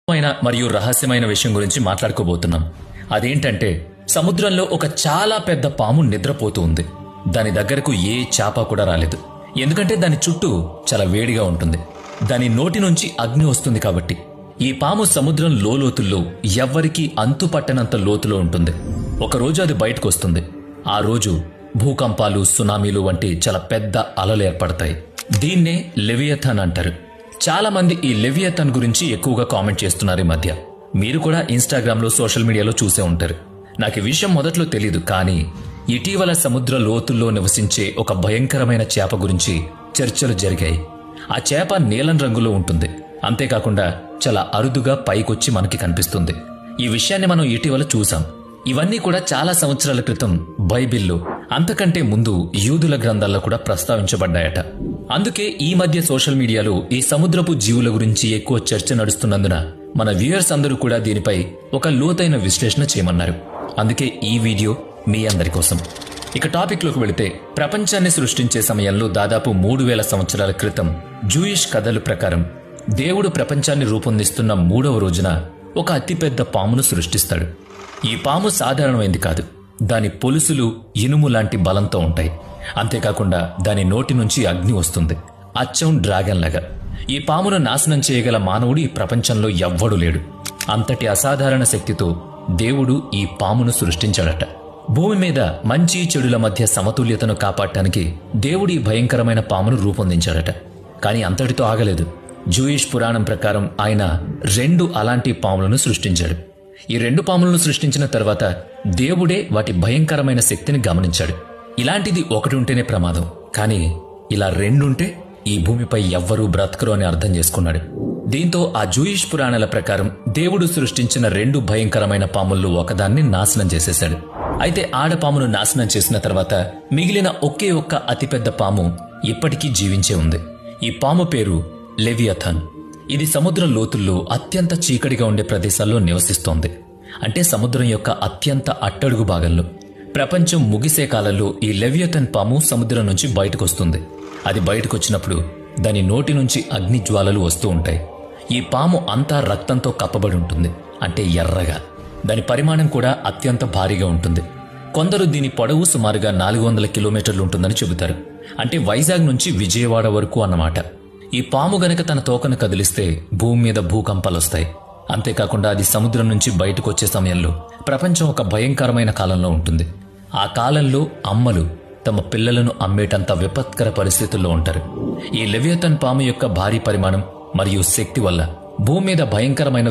మరియు రహస్యమైన విషయం గురించి మాట్లాడుకోబోతున్నాం. అదేంటంటే సముద్రంలో ఒక చాలా పెద్ద పాము నిద్రపోతూ ఉంది. దాని దగ్గరకు ఏ చాప కూడా రాలేదు. ఎందుకంటే దాని చుట్టూ చాలా వేడిగా ఉంటుంది. దాని నోటి నుంచి అగ్ని వస్తుంది కాబట్టి. ఈ పాము సముద్రం లోతుల్లో ఎవ్వరికీ అంతుపట్టనంత లోతులో ఉంటుంది. ఒకరోజు అది బయటకు వస్తుంది. ఆ రోజు భూకంపాలు, సునామీలు వంటి చాలా పెద్ద అలలు ఏర్పడతాయి. దీన్నే లెవియథాన్ అంటారు. చాలా మంది ఈ లెవియథాన్ గురించి ఎక్కువగా కామెంట్ చేస్తున్నారు ఈ మధ్య. మీరు కూడా ఇన్స్టాగ్రామ్లో, సోషల్ మీడియాలో చూసే ఉంటారు. నాకు ఈ విషయం మొదట్లో తెలీదు, కానీ ఇటీవల సముద్ర లోతుల్లో నివసించే ఒక భయంకరమైన చేప గురించి చర్చలు జరిగాయి. ఆ చేప నీలం రంగులో ఉంటుంది. అంతేకాకుండా చాలా అరుదుగా పైకొచ్చి మనకి కనిపిస్తుంది. ఈ విషయాన్ని మనం ఇటీవల చూసాం. ఇవన్నీ కూడా చాలా సంవత్సరాల క్రితం బైబిల్లో, అంతకంటే ముందు యూదుల గ్రంథాల్లో కూడా ప్రస్తావించబడ్డాయట. అందుకే ఈ మధ్య సోషల్ మీడియాలో ఈ సముద్రపు జీవుల గురించి ఎక్కువ చర్చ నడుస్తున్నందున మన వ్యూయర్స్ అందరూ కూడా దీనిపై ఒక లోతైన విశ్లేషణ చేయమన్నారు. అందుకే ఈ వీడియో మీ అందరి కోసం. ఇక టాపిక్లోకి వెళితే, ప్రపంచాన్ని సృష్టించే సమయంలో దాదాపు 3000 సంవత్సరాల క్రితం జూయిష్ కథల ప్రకారం దేవుడు ప్రపంచాన్ని రూపొందిస్తున్న 3వ రోజున ఒక అతిపెద్ద పామును సృష్టిస్తాడు. ఈ పాము సాధారణమైంది కాదు. దాని పొలుసులు ఇనుము లాంటి బలంతో ఉంటాయి. అంతేకాకుండా దాని నోటి నుంచి అగ్ని వస్తుంది, అచ్చం డ్రాగన్ లాగా. ఈ పామును నాశనం చేయగల మానవుడు ఈ ప్రపంచంలో ఎవ్వడూ లేడు. అంతటి అసాధారణ శక్తితో దేవుడు ఈ పామును సృష్టించాడట. భూమి మీద మంచి చెడుల మధ్య సమతుల్యతను కాపాడటానికి దేవుడు ఈ భయంకరమైన పామును రూపొందించాడట. కానీ అంతటితో ఆగలేదు. జూయిష్ పురాణం ప్రకారం ఆయన 2 అలాంటి పాములను సృష్టించాడు. ఈ 2 పాములను సృష్టించిన తర్వాత దేవుడే వాటి భయంకరమైన శక్తిని గమనించాడు. ఇలాంటిది ఒకటి ఉంటేనే ప్రమాదం, కానీ ఇలా 2 ఉంటే ఈ భూమిపై ఎవ్వరూ బ్రతకరు అని అర్థం చేసుకున్నాడు. దీంతో ఆ జూయిష్ పురాణాల ప్రకారం దేవుడు సృష్టించిన 2 భయంకరమైన పాముల్లో ఒకదాన్ని నాశనం చేసేశాడు. అయితే ఆడపామును నాశనం చేసిన తర్వాత మిగిలిన ఒకే ఒక్క అతిపెద్ద పాము ఇప్పటికీ జీవించే ఉంది. ఈ పాము పేరు లెవియథాన్. ఇది సముద్రం లోతుల్లో అత్యంత చీకటిగా ఉండే ప్రదేశాల్లో నివసిస్తోంది. అంటే సముద్రం యొక్క అత్యంత అట్టడుగు భాగంలో. ప్రపంచం ముగిసే కాలంలో ఈ లెవియథాన్ పాము సముద్రం నుంచి బయటకొస్తుంది. అది బయటకొచ్చినప్పుడు దాని నోటి నుంచి అగ్ని జ్వాలలు వస్తూ ఉంటాయి. ఈ పాము అంతా రక్తంతో కప్పబడి ఉంటుంది, అంటే ఎర్రగా. దాని పరిమాణం కూడా అత్యంత భారీగా ఉంటుంది. కొందరు దీని పొడవు సుమారుగా 400 కిలోమీటర్లు ఉంటుందని చెబుతారు. అంటే వైజాగ్ నుంచి విజయవాడ వరకు అన్నమాట. ఈ పాము గనక తన తోకను కదిలిస్తే భూమి మీద భూకంపాలొస్తాయి. అంతేకాకుండా అది సముద్రం నుంచి బయటకు వచ్చే సమయంలో ప్రపంచం ఒక భయంకరమైన కాలంలో ఉంటుంది. ఆ కాలంలో అమ్మలు తమ పిల్లలను అమ్మేటంత విపత్కర పరిస్థితుల్లో ఉంటారు. ఈ లెవియథాన్ పాము యొక్క భారీ పరిమాణం మరియు శక్తి వల్ల భూమి మీద భయంకరమైన